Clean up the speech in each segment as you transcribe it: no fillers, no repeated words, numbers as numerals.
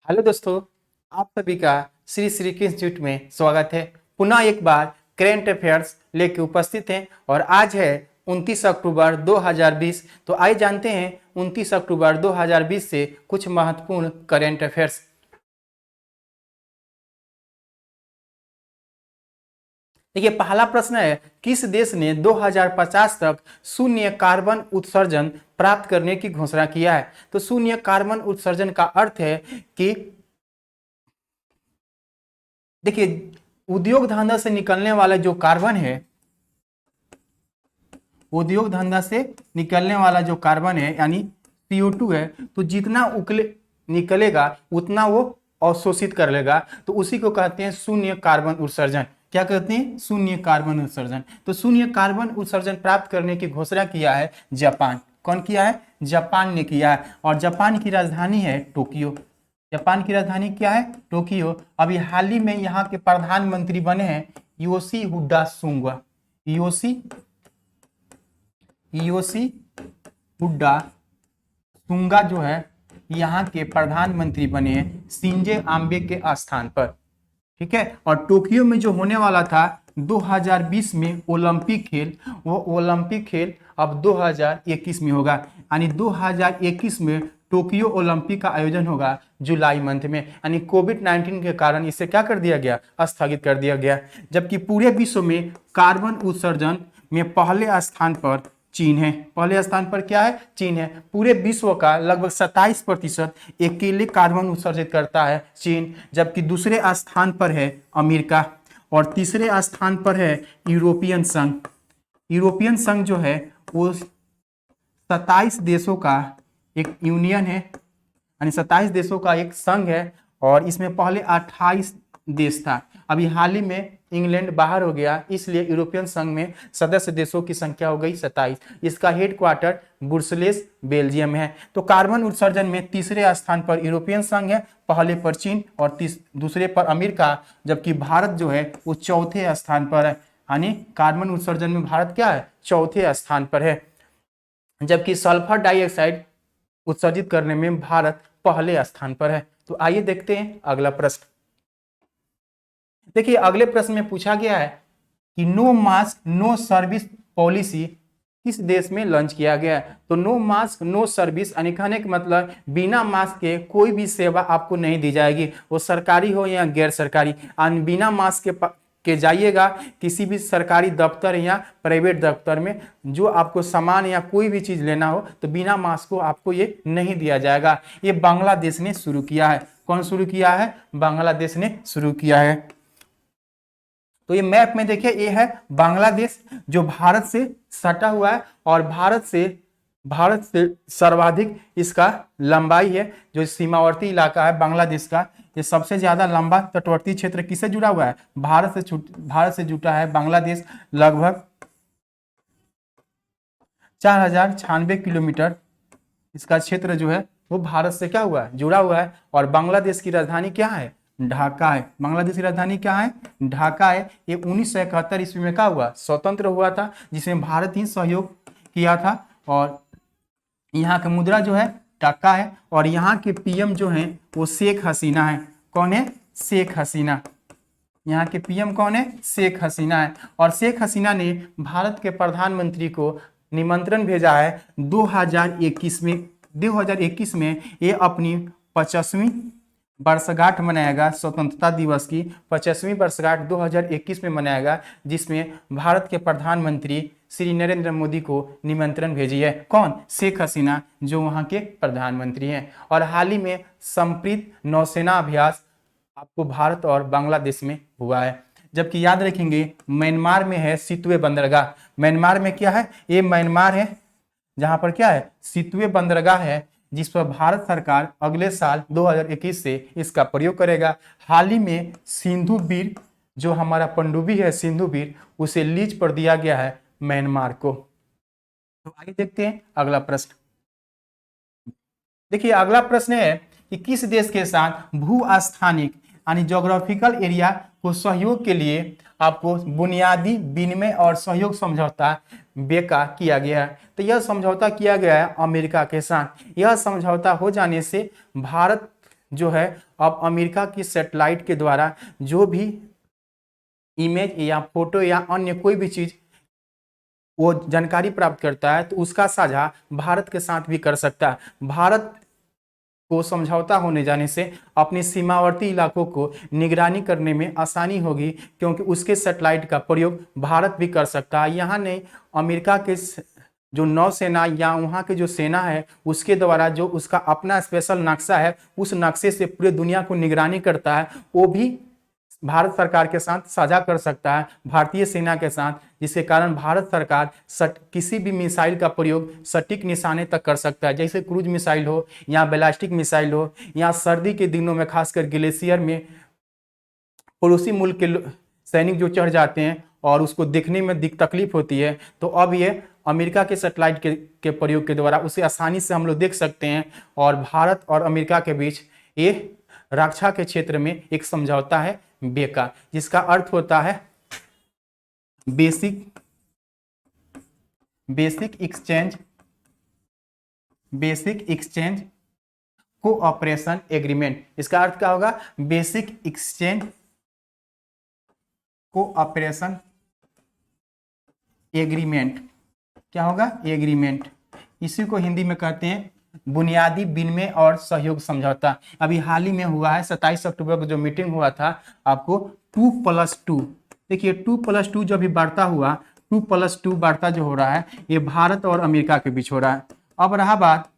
Hello दोस्तों, आप सभी का श्री श्री के इंस्टीट्यूट में स्वागत है। पुनः एक बार करेंट अफेयर्स लेके उपस्थित हैं और आज है 29 अक्टूबर 2020। तो आइए जानते हैं 29 अक्टूबर 2020 से कुछ महत्वपूर्ण करेंट अफेयर्स। देखिए, पहला प्रश्न है, किस देश ने 2050 तक शून्य कार्बन उत्सर्जन प्राप्त करने की घोषणा किया है। तो शून्य कार्बन उत्सर्जन का अर्थ है कि देखिए, उद्योग धंधा से निकलने वाला जो कार्बन है, उद्योग धंधा से निकलने वाला जो कार्बन है यानी CO2 है, तो जितना निकलेगा उतना वो अवशोषित कर लेगा। तो उसी को कहते हैं शून्य कार्बन उत्सर्जन। क्या कहते हैं? शून्य कार्बन उत्सर्जन। तो शून्य कार्बन उत्सर्जन प्राप्त करने की घोषणा किया है जापान। कौन किया है? जापान ने किया है। और जापान की राजधानी है टोक्यो। जापान की राजधानी क्या है? टोक्यो। अभी हाल ही में यहाँ के प्रधानमंत्री बने हैं योशिहिडे सुगा। योशिहिडे सुगा जो है यहाँ के प्रधानमंत्री बने हैं शिंजो आबे के स्थान पर। ठीक है। और टोक्यो में जो होने वाला था 2020 में ओलंपिक खेल, वो ओलंपिक खेल अब 2021 में होगा। यानी 2021 में टोक्यो ओलंपिक का आयोजन होगा जुलाई मंथ में। यानी कोविड-19 के कारण इसे क्या कर दिया गया? स्थगित कर दिया गया। जबकि पूरे विश्व में कार्बन उत्सर्जन में पहले स्थान पर चीन है। पहले स्थान पर क्या है? चीन है। पूरे विश्व का लगभग 27% अकेले कार्बन उत्सर्जित करता है चीन। जबकि दूसरे स्थान पर है अमेरिका और तीसरे स्थान पर है यूरोपियन संघ। यूरोपियन संघ जो है वो 27 देशों का एक यूनियन है, यानी 27 देशों का एक संघ है। और इसमें पहले 28 देश था। अभी हाल ही में इंग्लैंड बाहर हो गया, इसलिए यूरोपियन संघ में सदस्य देशों की संख्या हो गई 27। इसका हेडक्वार्टर ब्रुसेल्स बेल्जियम है। तो कार्बन उत्सर्जन में तीसरे स्थान पर यूरोपियन संघ है, पहले पर चीन और दूसरे पर अमेरिका। जबकि भारत जो है वो चौथे स्थान पर है। यानी कार्बन उत्सर्जन में भारत क्या है? चौथे स्थान पर है। जबकि सल्फर डाइऑक्साइड उत्सर्जित करने में भारत पहले स्थान पर है। तो आइए देखते हैं अगला प्रश्न। देखिए, अगले प्रश्न में पूछा गया है कि no mask no service policy किस देश में लॉन्च किया गया है। तो नो मास्क नो सर्विस यानी कहने का मतलब बिना मास्क के कोई भी सेवा आपको नहीं दी जाएगी, वो सरकारी हो या गैर सरकारी। बिना मास्क के जाइएगा किसी भी सरकारी दफ्तर या प्राइवेट दफ्तर में, जो आपको सामान या कोई भी चीज लेना हो तो बिना मास्क को आपको ये नहीं दिया जाएगा। ये बांग्लादेश ने शुरू किया है। कौन शुरू किया है? बांग्लादेश ने शुरू किया है। तो ये मैप में देखिए, ये है बांग्लादेश जो भारत से सटा हुआ है और भारत से सर्वाधिक इसका लंबाई है। जो सीमावर्ती इलाका है बांग्लादेश का, ये सबसे ज्यादा लंबा तटवर्ती क्षेत्र किससे जुड़ा हुआ है? भारत से जुटा है बांग्लादेश। लगभग 4096 किलोमीटर इसका क्षेत्र जो है वो भारत से क्या हुआ है? जुड़ा हुआ है। और बांग्लादेश की राजधानी क्या है? ढाका है। बांग्लादेश की राजधानी क्या है? ढाका है। ये 1971 ईस्वी में क्या हुआ? स्वतंत्र हुआ था, जिसमें भारत ही सहयोग किया था। और यहाँ का मुद्रा जो है टका है। और यहाँ के PM जो है वो शेख हसीना है। कौन है? शेख हसीना। यहाँ के PM कौन है? शेख हसीना है। और शेख हसीना ने भारत के प्रधानमंत्री को निमंत्रण भेजा है 2021 में ये अपनी 50वीं वर्षगांठ मनाएगा। स्वतंत्रता दिवस की 50वीं वर्षगांठ 2021 में मनाएगा, जिसमें भारत के प्रधानमंत्री श्री नरेंद्र मोदी को निमंत्रण भेजी है। कौन? शेख हसीना, जो वहां के प्रधानमंत्री हैं। और हाल ही में संप्रीत नौसेना अभ्यास आपको भारत और बांग्लादेश में हुआ है। जबकि याद रखेंगे म्यांमार में है सितवे बंदरगाह। म्यांमार में क्या है? ये म्यांमार है जहां पर क्या है? सितवे बंदरगाह है, जिस पर भारत सरकार अगले साल 2021 से इसका प्रयोग करेगा। हाल ही में सिंधु बीर, जो हमारा पनडुब्बी है सिंधु बीर, उसे लीज पर दिया गया है म्यांमार को। तो आइए देखते हैं अगला प्रश्न। देखिए, अगला प्रश्न है कि किस देश के साथ भू स्थानिक यानी ज्योग्राफिकल एरिया को सहयोग के लिए आपको बुनियादी विनिमय और सहयोग समझौता बेका किया गया है। तो यह समझौता किया गया है अमेरिका के साथ। यह समझौता हो जाने से भारत जो है अब अमेरिका की सैटेलाइट के द्वारा जो भी इमेज या फोटो या अन्य कोई भी चीज वो जानकारी प्राप्त करता है तो उसका साझा भारत के साथ भी कर सकता है। भारत को समझौता होने जाने से अपने सीमावर्ती इलाकों को निगरानी करने में आसानी होगी, क्योंकि उसके सैटेलाइट का प्रयोग भारत भी कर सकता है। यहाँ नहीं, अमेरिका के जो नौसेना या वहाँ के जो सेना है उसके द्वारा जो उसका अपना स्पेशल नक्शा है, उस नक्शे से पूरे दुनिया को निगरानी करता है, वो भी भारत सरकार के साथ साझा कर सकता है, भारतीय सेना के साथ, जिसके कारण भारत सरकार किसी भी मिसाइल का प्रयोग सटीक निशाने तक कर सकता है, जैसे क्रूज मिसाइल हो या बैलिस्टिक मिसाइल हो, या सर्दी के दिनों में खासकर ग्लेशियर में पड़ोसी मुल्क के सैनिक जो चढ़ जाते हैं और उसको देखने में तकलीफ होती है, तो अब ये अमेरिका के सैटेलाइट के प्रयोग के द्वारा उसे आसानी से हम लोग देख सकते हैं। और भारत और अमेरिका के बीच ये रक्षा के क्षेत्र में एक समझौता है बेका, जिसका अर्थ होता है बेसिक एक्सचेंज कोऑपरेशन एग्रीमेंट। इसका अर्थ क्या होगा? Basic exchange cooperation agreement. क्या होगा? एग्रीमेंट। इसी को हिंदी में कहते हैं बुनियादी विनिमय और सहयोग समझौता। अभी हाल ही में हुआ है 27 अक्टूबर को जो मीटिंग हुआ था, आपको 2+2, देखिए 2+2 जो अभी वार्ता हुआ, 2+2 वार्ता जो हो रहा है ये भारत और अमेरिका के बीच हो रहा है। अब रहा बात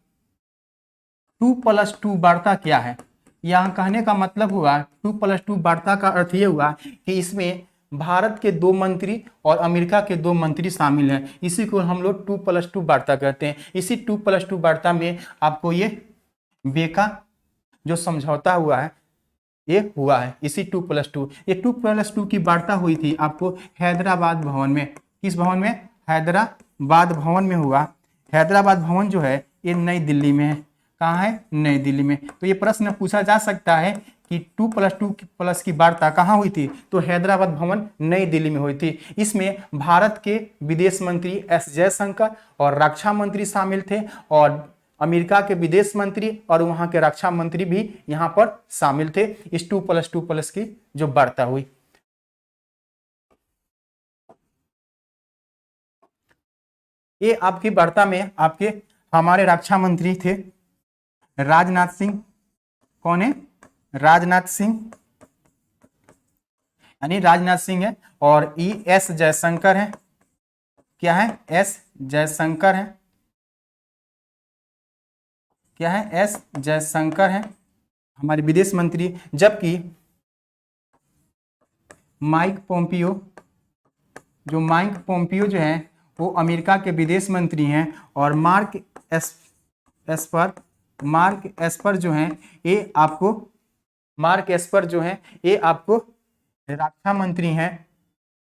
2+2 वार्ता क्या है, यहाँ कहने का मतलब हुआ 2+2 वार्ता का अर्थ ये हुआ कि इसमें भारत के 2 मंत्री और अमेरिका के 2 मंत्री शामिल हैं। इसी को हम लोग 2+2 वार्ता कहते हैं। इसी 2+2 वार्ता में आपको ये बेका जो समझौता हुआ है ये हुआ है, इसी 2+2। ये 2+2 की वार्ता हुई थी आपको हैदराबाद भवन में। किस भवन में? हैदराबाद भवन में हुआ। हैदराबाद भवन जो है ये नई दिल्ली में है। कहाँ है? नई दिल्ली में। तो ये प्रश्न पूछा जा सकता है कि 2+2 की वार्ता कहाँ हुई थी, तो हैदराबाद भवन नई दिल्ली में हुई थी। इसमें भारत के विदेश मंत्री एस जयशंकर और रक्षा मंत्री शामिल थे, और अमेरिका के विदेश मंत्री और वहां के रक्षा मंत्री भी यहाँ पर शामिल थे इस 2+2 की जो वार्ता हुई। ये आपकी वार्ता में आपके हमारे रक्षा मंत्री थे राजनाथ सिंह। कौन है? राजनाथ सिंह, यानी राजनाथ सिंह है, और एस जयशंकर है। क्या है? एस जयशंकर है। क्या है? एस जयशंकर है हमारे विदेश मंत्री। जबकि माइक पोम्पियो जो है वो अमेरिका के विदेश मंत्री हैं, और मार्क एस्पर जो हैं ये आपको रक्षा मंत्री हैं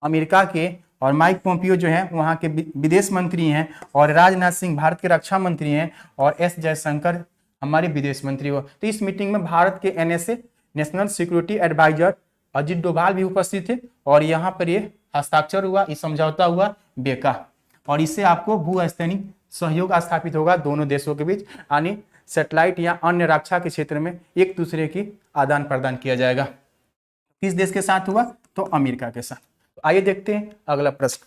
अमेरिका के, और माइक पोम्पियो जो है वहाँ के विदेश मंत्री हैं, और राजनाथ सिंह भारत के रक्षा मंत्री हैं, और एस जयशंकर हमारे विदेश मंत्री हो। तो इस मीटिंग में भारत के NSA national security adviser Ajit Doval भी उपस्थित थे, और यहाँ पर ये हस्ताक्षर हुआ, इस समझौता हुआ बेका, और इससे आपको भूस्थैनिक सहयोग स्थापित होगा दोनों देशों के बीच, यानी सैटेलाइट या अन्य रक्षा के क्षेत्र में एक दूसरे की आदान प्रदान किया जाएगा। किस देश के साथ हुआ? तो अमेरिका के साथ। तो आइए देखते हैं अगला प्रश्न।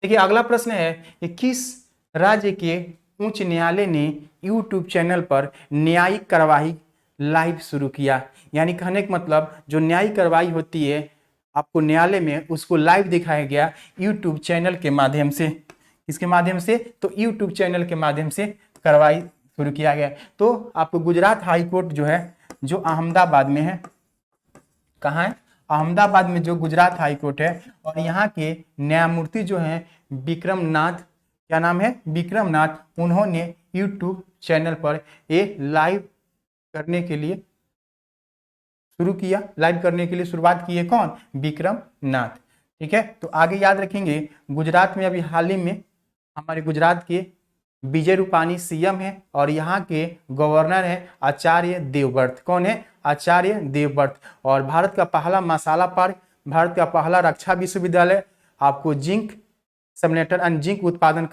देखिए अगला प्रश्न है कि किस राज्य के उच्च न्यायालय ने YouTube चैनल पर न्यायिक कार्यवाही लाइव शुरू किया? यानी कहने का मतलब जो न्यायिक कार्यवाही होती है आपको न्यायालय में, उसको लाइव दिखाया गया YouTube चैनल के माध्यम से। इसके माध्यम से तो YouTube चैनल के माध्यम से कार्रवाई शुरू किया गया। तो आपको गुजरात हाई कोर्ट जो है, जो अहमदाबाद में है, कहाँ है? अहमदाबाद में जो गुजरात हाई कोर्ट है, और यहाँ के न्यायमूर्ति जो हैं विक्रमनाथ, क्या नाम है? विक्रमनाथ, उन्होंने YouTube चैनल पर ये लाइव करने के लिए शुरू किया, लाइव करने के लिए शुरुआत की है कौन? विक्रमनाथ। ठीक है, तो आगे याद रखेंगे गुजरात में अभी हाल ही में हमारे गुजरात के विजय रूपानी CM है, और यहाँ के गवर्नर है आचार्य देवव्रत। कौन है? आचार्य देवव्रत। और भारत का पहला मसाला पार्क, भारत का पहला रक्षा विश्वविद्यालय, आपको जिंक सिमुलेटर एंड जिंक उत्पादन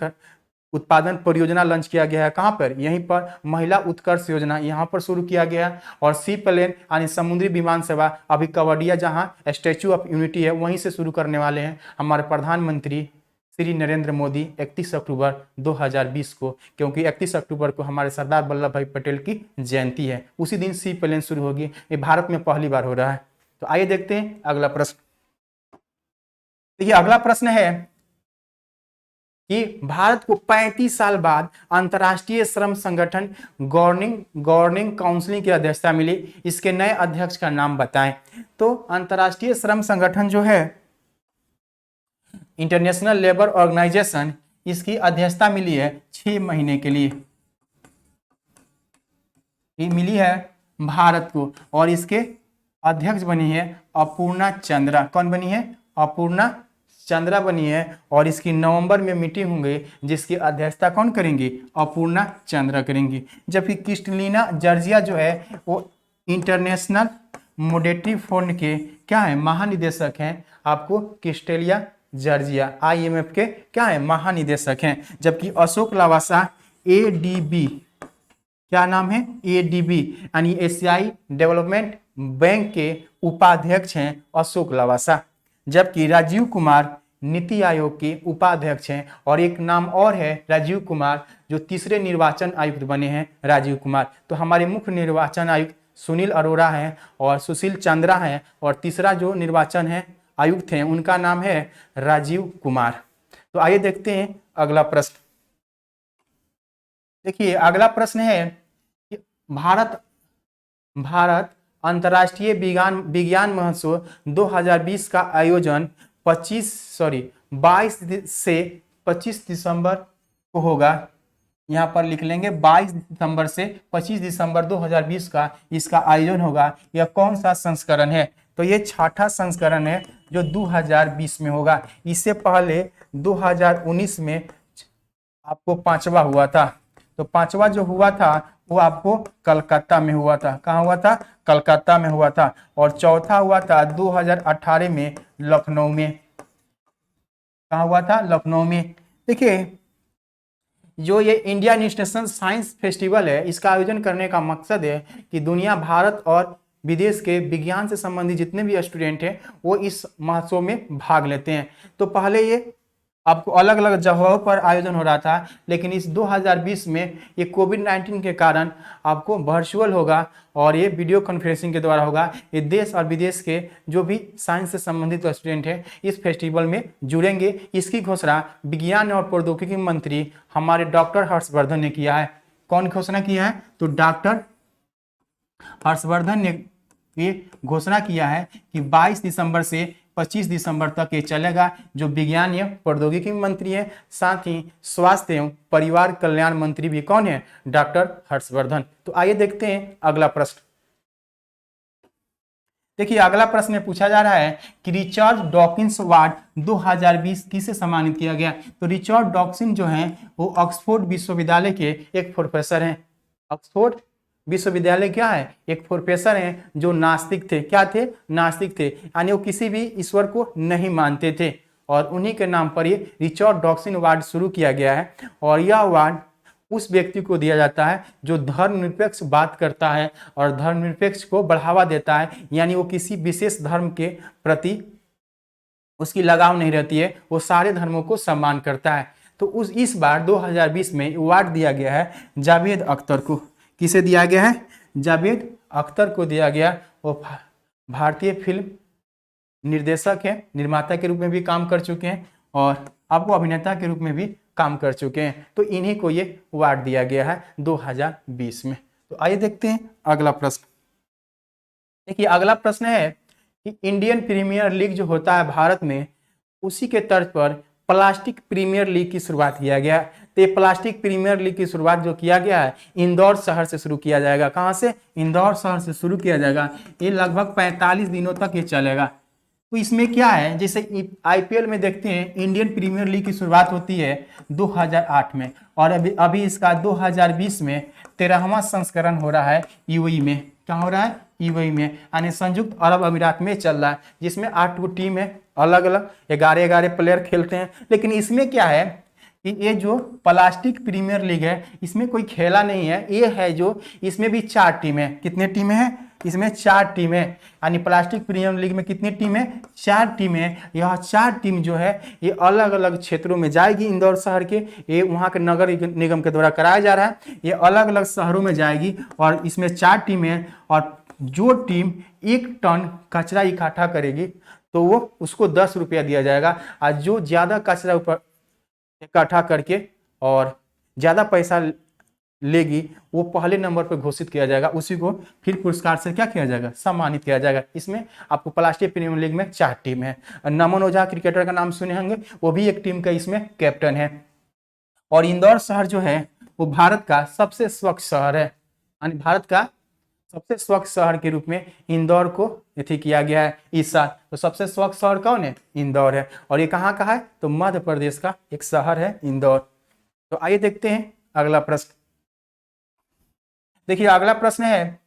उत्पादन परियोजना लॉन्च किया गया है। कहाँ पर? यहीं पर महिला उत्कर्ष योजना यहाँ पर शुरू किया गया है। और सी प्लेन यानी समुद्री विमान सेवा अभी कवडिया जहाँ स्टैच्यू ऑफ यूनिटी है वहीं से शुरू करने वाले हैं हमारे प्रधानमंत्री श्री नरेंद्र मोदी 31 अक्टूबर 2020 को, क्योंकि 31 अक्टूबर को हमारे सरदार वल्लभ भाई पटेल की जयंती है। उसी दिन सी प्लेन शुरू होगी। ये भारत में पहली बार हो रहा है। तो आइए देखते हैं अगला प्रश्न। देखिए अगला प्रश्न है कि भारत को 35 साल बाद अंतर्राष्ट्रीय श्रम संगठन गवर्निंग काउंसिल की अध्यक्षता मिली। इसके नए अध्यक्ष का नाम बताएं। तो अंतर्राष्ट्रीय श्रम संगठन जो है इंटरनेशनल लेबर ऑर्गेनाइजेशन, इसकी अध्यक्षता मिली है 6 महीने के लिए। ये मिली है भारत को और इसके अध्यक्ष बनी है अपूर्णा चंद्रा। कौन बनी है? अपूर्णा चंद्रा बनी है। और इसकी नवंबर में मीटिंग होंगे जिसकी अध्यक्षता कौन करेंगी? अपूर्णा चंद्रा करेंगी। जबकि क्रिस्टलिना जॉर्जिया जो है वो इंटरनेशनल मॉनेटरी फंड के क्या है? महानिदेशक हैं। आपको क्रिस्टेलिया जॉर्जिया IMF के क्या है? महानिदेशक हैं। जबकि अशोक लवासा ADB, क्या नाम है? ADB यानी एशियाई डेवलपमेंट बैंक के उपाध्यक्ष हैं अशोक लवासा। जबकि राजीव कुमार नीति आयोग के उपाध्यक्ष हैं। और एक नाम और है राजीव कुमार, जो तीसरे निर्वाचन आयुक्त बने हैं राजीव कुमार। तो हमारे मुख्य निर्वाचन आयुक्त सुनील अरोड़ा हैं और सुशील चंद्रा हैं। और तीसरा जो निर्वाचन है आयुक्त हैं उनका नाम है राजीव कुमार। तो आइए देखते हैं अगला प्रश्न। देखिए अगला प्रश्न है कि भारत अंतर्राष्ट्रीय विज्ञान महोत्सव 2020 का आयोजन 22 से 25 दिसंबर को होगा। यहाँ पर लिख लेंगे 22 दिसंबर से 25 दिसंबर 2020 का इसका आयोजन होगा। यह कौन सा संस्करण है? तो ये 6ठा संस्करण है जो 2020 में होगा। इससे पहले 2019 में आपको 5वां हुआ था। तो 5वां जो हुआ था वो आपको कलकत्ता में हुआ था। कहाँ हुआ था? कलकत्ता में हुआ था। और चौथा हुआ था 2018 में लखनऊ में। कहाँ हुआ था? लखनऊ में। देखिए जो ये इंडियन नेशनल साइंस फेस्टिवल है इसका आयोजन करने का मकसद है कि दुनिया, भारत और विदेश के विज्ञान से संबंधित जितने भी स्टूडेंट हैं वो इस महोत्सव में भाग लेते हैं। तो पहले ये आपको अलग अलग जगहों पर आयोजन हो रहा था, लेकिन इस 2020 में ये कोविड-19 के कारण आपको वर्चुअल होगा और ये वीडियो कॉन्फ्रेंसिंग के द्वारा होगा। ये देश और विदेश के जो भी साइंस से संबंधित स्टूडेंट हैं इस फेस्टिवल में जुड़ेंगे। इसकी घोषणा विज्ञान और प्रौद्योगिकी मंत्री हमारे डॉक्टर हर्षवर्धन ने किया है। कौन घोषणा किया है? तो डॉक्टर हर्षवर्धन ने ये घोषणा किया है कि 22 दिसंबर से 25 दिसंबर तक ये चलेगा। जो विज्ञान एवं प्रौद्योगिकी मंत्री है, साथ ही स्वास्थ्य एवं परिवार कल्याण मंत्री भी कौन है? डॉक्टर हर्षवर्धन। तो आइए देखते हैं अगला प्रश्न। देखिए अगला प्रश्न में पूछा जा रहा है कि रिचर्ड डॉकिंस अवार्ड 2020 किसे सम्मानित किया गया? तो रिचर्ड डॉकिंस जो हैं वो ऑक्सफोर्ड विश्वविद्यालय के एक प्रोफेसर हैं। ऑक्सफोर्ड विश्वविद्यालय क्या है? एक प्रोफेसर हैं जो नास्तिक थे। क्या थे? नास्तिक थे, यानी वो किसी भी ईश्वर को नहीं मानते थे। और उन्हीं के नाम पर ये रिचर्ड डॉकिंस अवार्ड शुरू किया गया है। और यह अवार्ड उस व्यक्ति को दिया जाता है जो धर्मनिरपेक्ष बात करता है और धर्मनिरपेक्ष को बढ़ावा देता है, यानी वो किसी विशेष धर्म के प्रति उसकी लगाव नहीं रहती है, वो सारे धर्मों को सम्मान करता है। तो इस बार 2020 में अवार्ड दिया गया है जावेद अख्तर को। किसे दिया गया है? जावेद अख्तर को दिया गया। वो भारतीय फिल्म निर्देशक हैं, निर्माता के रूप में भी काम कर चुके हैं और आपको अभिनेता के रूप में भी काम कर चुके हैं। तो इन्हीं को ये अवार्ड दिया गया है 2020 में। तो आइए देखते हैं अगला प्रश्न। देखिए अगला प्रश्न है कि इंडियन प्रीमियर लीग जो होता है भारत में, उसी के तर्ज पर प्लास्टिक प्रीमियर लीग की शुरुआत किया गया। तो ये प्लास्टिक प्रीमियर लीग की शुरुआत जो किया गया है इंदौर शहर से शुरू किया जाएगा। कहाँ से? इंदौर शहर से शुरू किया जाएगा। ये लगभग 45 दिनों तक ये चलेगा। तो इसमें क्या है, जैसे IPL में देखते हैं इंडियन प्रीमियर लीग की शुरुआत होती है 2008 में और अभी इसका 2020 में 13वां संस्करण हो रहा है UAE में। कहाँ हो रहा है? UAE में, यानी संयुक्त अरब अमीरात में चल रहा है, जिसमें 8 टीम है, अलग अलग 11 प्लेयर खेलते हैं। लेकिन इसमें क्या है कि ये जो प्लास्टिक प्रीमियर लीग है इसमें कोई खेला नहीं है, ये है जो इसमें भी 4 टीमें, कितने टीमें हैं इसमें 4 टीमें, यानी प्लास्टिक प्रीमियर लीग में कितनी टीमें 4 टीमें। यह 4 टीम जो है ये अलग अलग क्षेत्रों में जाएगी इंदौर शहर के, ये वहाँ के नगर निगम के द्वारा कराया जा रहा है, ये अलग अलग शहरों में जाएगी और इसमें 4 टीमें, और जो टीम 1 टन कचरा इकट्ठा करेगी तो वो उसको 10 रुपया दिया जाएगा, और जो ज़्यादा कचरा ऊपर इकट्ठा करके और ज़्यादा पैसा लेगी वो पहले नंबर पर घोषित किया जाएगा, उसी को फिर पुरस्कार से क्या किया जाएगा, सम्मानित किया जाएगा। इसमें आपको प्लास्टिक प्रीमियर लीग में 4 टीम है। नमन ओझा क्रिकेटर का नाम सुने होंगे, वो भी एक टीम का इसमें कैप्टन है। और इंदौर शहर जो है वो भारत का सबसे स्वच्छ शहर है, यानी भारत का सबसे स्वच्छ शहर के रूप में इंदौर को यथी किया गया है इस साल। तो सबसे स्वच्छ शहर कौन है, इंदौर है। और ये कहाँ का है, तो मध्य प्रदेश का एक शहर है इंदौर। तो आइए देखते हैं अगला प्रश्न। देखिए अगला प्रश्न है,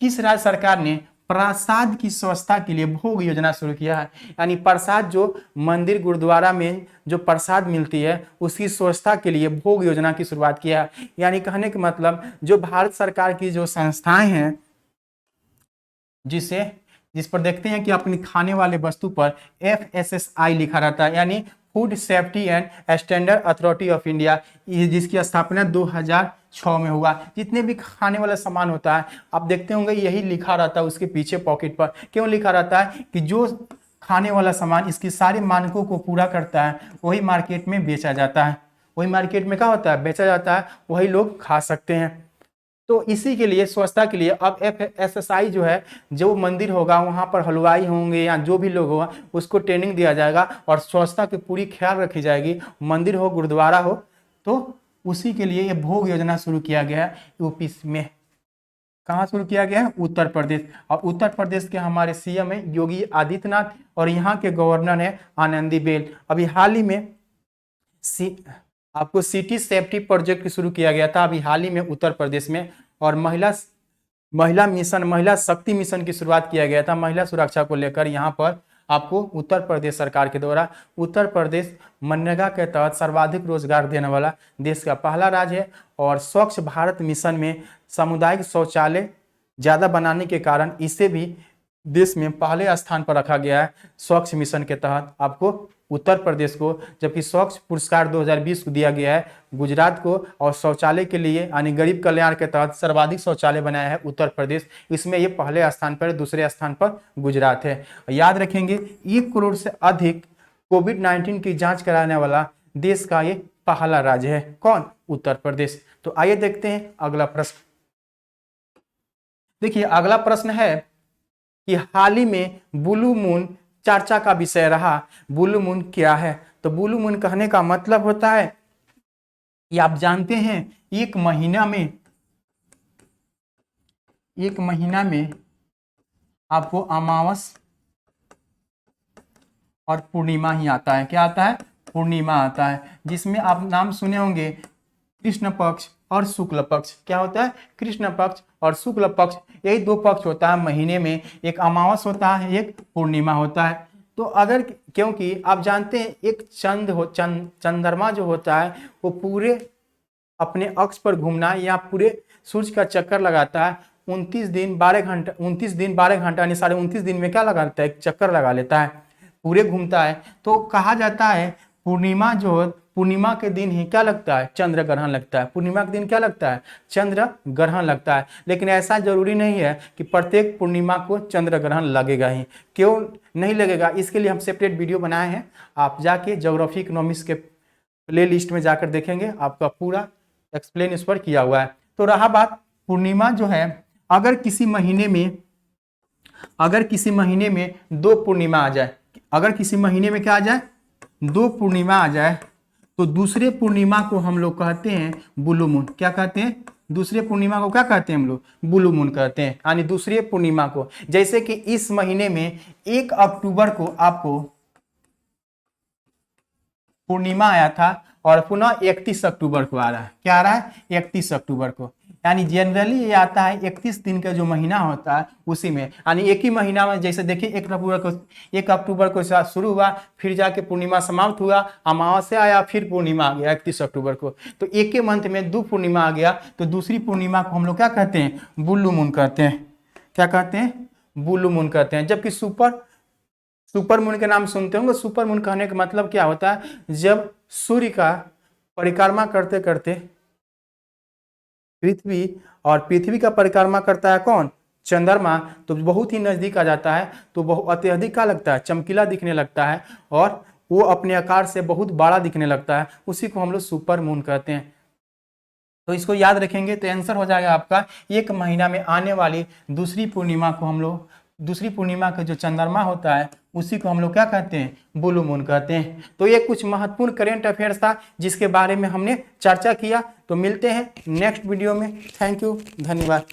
किस राज्य सरकार ने प्रसाद की स्वच्छता के लिए भोग योजना शुरू किया है। यानी प्रसाद जो मंदिर गुरुद्वारा में जो प्रसाद मिलती है उसकी स्वच्छता के लिए भोग योजना की शुरुआत किया है। यानी कहने का मतलब जो भारत सरकार की जो संस्थाएं हैं जिस पर देखते हैं कि अपनी खाने वाले वस्तु पर FSSAI लिखा रहता है, यानी food safety and standard authority of India, जिसकी स्थापना 2006 में हुआ। जितने भी खाने वाला सामान होता है आप देखते होंगे यही लिखा रहता है उसके पीछे पॉकेट पर। क्यों लिखा रहता है कि जो खाने वाला सामान इसके सारे मानकों को पूरा करता है वही मार्केट में बेचा जाता है, वही मार्केट में क्या होता है, बेचा जाता है, वही लोग खा सकते हैं। तो इसी के लिए स्वच्छता के लिए अब FSSAI जो है, जो मंदिर होगा वहाँ पर हलवाई होंगे या जो भी लोग होगा उसको ट्रेनिंग दिया जाएगा और स्वच्छता की पूरी ख्याल रखी जाएगी, मंदिर हो गुरुद्वारा हो। तो उसी के लिए ये भोग योजना शुरू किया गया है यूपी में। कहाँ शुरू किया गया है, उत्तर प्रदेश। और उत्तर प्रदेश के हमारे CM है योगी आदित्यनाथ और यहाँ के गवर्नर है आनंदीबेन। अभी हाल ही में आपको सिटी सेफ्टी प्रोजेक्ट शुरू किया गया था अभी हाल ही में उत्तर प्रदेश में, और महिला शक्ति मिशन की शुरुआत किया गया था महिला सुरक्षा को लेकर। यहाँ पर आपको उत्तर प्रदेश सरकार के द्वारा, उत्तर प्रदेश मनरेगा के तहत सर्वाधिक रोजगार देने वाला देश का पहला राज्य है। और स्वच्छ भारत मिशन में सामुदायिक शौचालय ज़्यादा बनाने के कारण इसे भी देश में पहले स्थान पर रखा गया है स्वच्छ मिशन के तहत आपको उत्तर प्रदेश को। जबकि स्वच्छ पुरस्कार 2020 को दिया गया है गुजरात को, और शौचालय के लिए यानी गरीब कल्याण के तहत सर्वाधिक शौचालय बनाया है उत्तर प्रदेश, इसमें ये पहले स्थान पर, दूसरे स्थान पर गुजरात है। याद रखेंगे 1 करोड़ से अधिक कोविड-19 की जांच कराने वाला देश का ये पहला राज्य है, कौन, उत्तर प्रदेश। तो आइए देखते हैं अगला प्रश्न। देखिए अगला प्रश्न है कि हाल ही में ब्लू मून चर्चा का विषय रहा। ब्लू मून क्या है, तो ब्लू मून कहने का मतलब होता है कि आप जानते हैं एक महीना में आपको अमावस और पूर्णिमा ही आता है। क्या आता है, पूर्णिमा आता है, जिसमें आप नाम सुने होंगे कृष्ण पक्ष और शुक्ल पक्ष। क्या होता है, कृष्ण पक्ष और शुक्ल पक्ष, यही 2 पक्ष होता है महीने में, एक अमावस होता है एक पूर्णिमा होता है। तो अगर, क्योंकि आप जानते हैं एक चंद्रमा जो होता है वो पूरे अपने अक्ष पर घूमना या पूरे सूर्य का चक्कर लगाता है 29 दिन 12 घंटा यानी 29.5 दिन में क्या लगाता है, एक चक्कर लगा लेता है, पूरे घूमता है। तो कहा जाता है पूर्णिमा के दिन ही क्या लगता है, चंद्र ग्रहण लगता है। पूर्णिमा के दिन क्या लगता है, चंद्र ग्रहण लगता है। लेकिन ऐसा जरूरी नहीं है कि प्रत्येक पूर्णिमा को चंद्र ग्रहण लगेगा ही। क्यों नहीं लगेगा, इसके लिए हम सेपरेट वीडियो बनाए हैं, आप जाके ज्योग्राफी इकोनॉमिक्स के प्ले लिस्ट में जाकर देखेंगे, आपका पूरा एक्सप्लेन इस पर किया हुआ है। तो रहा बात पूर्णिमा जो है, अगर किसी महीने में 2 पूर्णिमा आ जाए, अगर किसी महीने में क्या आ जाए, 2 पूर्णिमा आ जाए, तो दूसरे पूर्णिमा को हम लोग कहते हैं ब्लू मून। क्या कहते हैं, दूसरे पूर्णिमा को क्या कहते हैं हम लोग, ब्लू मून कहते हैं, यानी दूसरे पूर्णिमा को। जैसे कि इस महीने में 1 अक्टूबर को आपको पूर्णिमा आया था और पुनः 31 अक्टूबर को आ रहा है। क्या आ रहा है, 31 अक्टूबर को। यानी जनरली ये आता है 31 दिन का जो महीना होता है उसी में, यानी एक ही महीना में, जैसे देखिए 1 अक्टूबर को शुरू हुआ, फिर जाके पूर्णिमा समाप्त हुआ, अमावस्या आया, फिर पूर्णिमा आ गया 31 अक्टूबर को, तो एक ही मंथ में 2 पूर्णिमा आ गया। तो दूसरी पूर्णिमा को हम लोग क्या कहते हैं, बुल्लू मून कहते हैं। क्या कहते हैं, बुल्लू मून कहते हैं। जबकि सुपर मून के नाम सुनते होंगे। सुपर मून कहने का मतलब क्या होता है, जब सूर्य का परिक्रमा करते करते पृथ्वी, और पृथ्वी का परिक्रमा करता है कौन, चंद्रमा, तो बहुत ही नजदीक आ जाता है, तो बहुत अत्यधिक क्या लगता है, चमकीला दिखने लगता है, और वो अपने आकार से बहुत बड़ा दिखने लगता है, उसी को हम लोग सुपर मून कहते हैं। तो इसको याद रखेंगे तो आंसर हो जाएगा आपका, एक महीना में आने वाली दूसरी पूर्णिमा को हम लोग, दूसरी पूर्णिमा का जो चंद्रमा होता है उसी को हम लोग क्या कहते हैं, बुल्लू मून कहते हैं। तो ये कुछ महत्वपूर्ण करेंट अफेयर्स था जिसके बारे में हमने चर्चा किया। तो मिलते हैं नेक्स्ट वीडियो में। थैंक यू, धन्यवाद।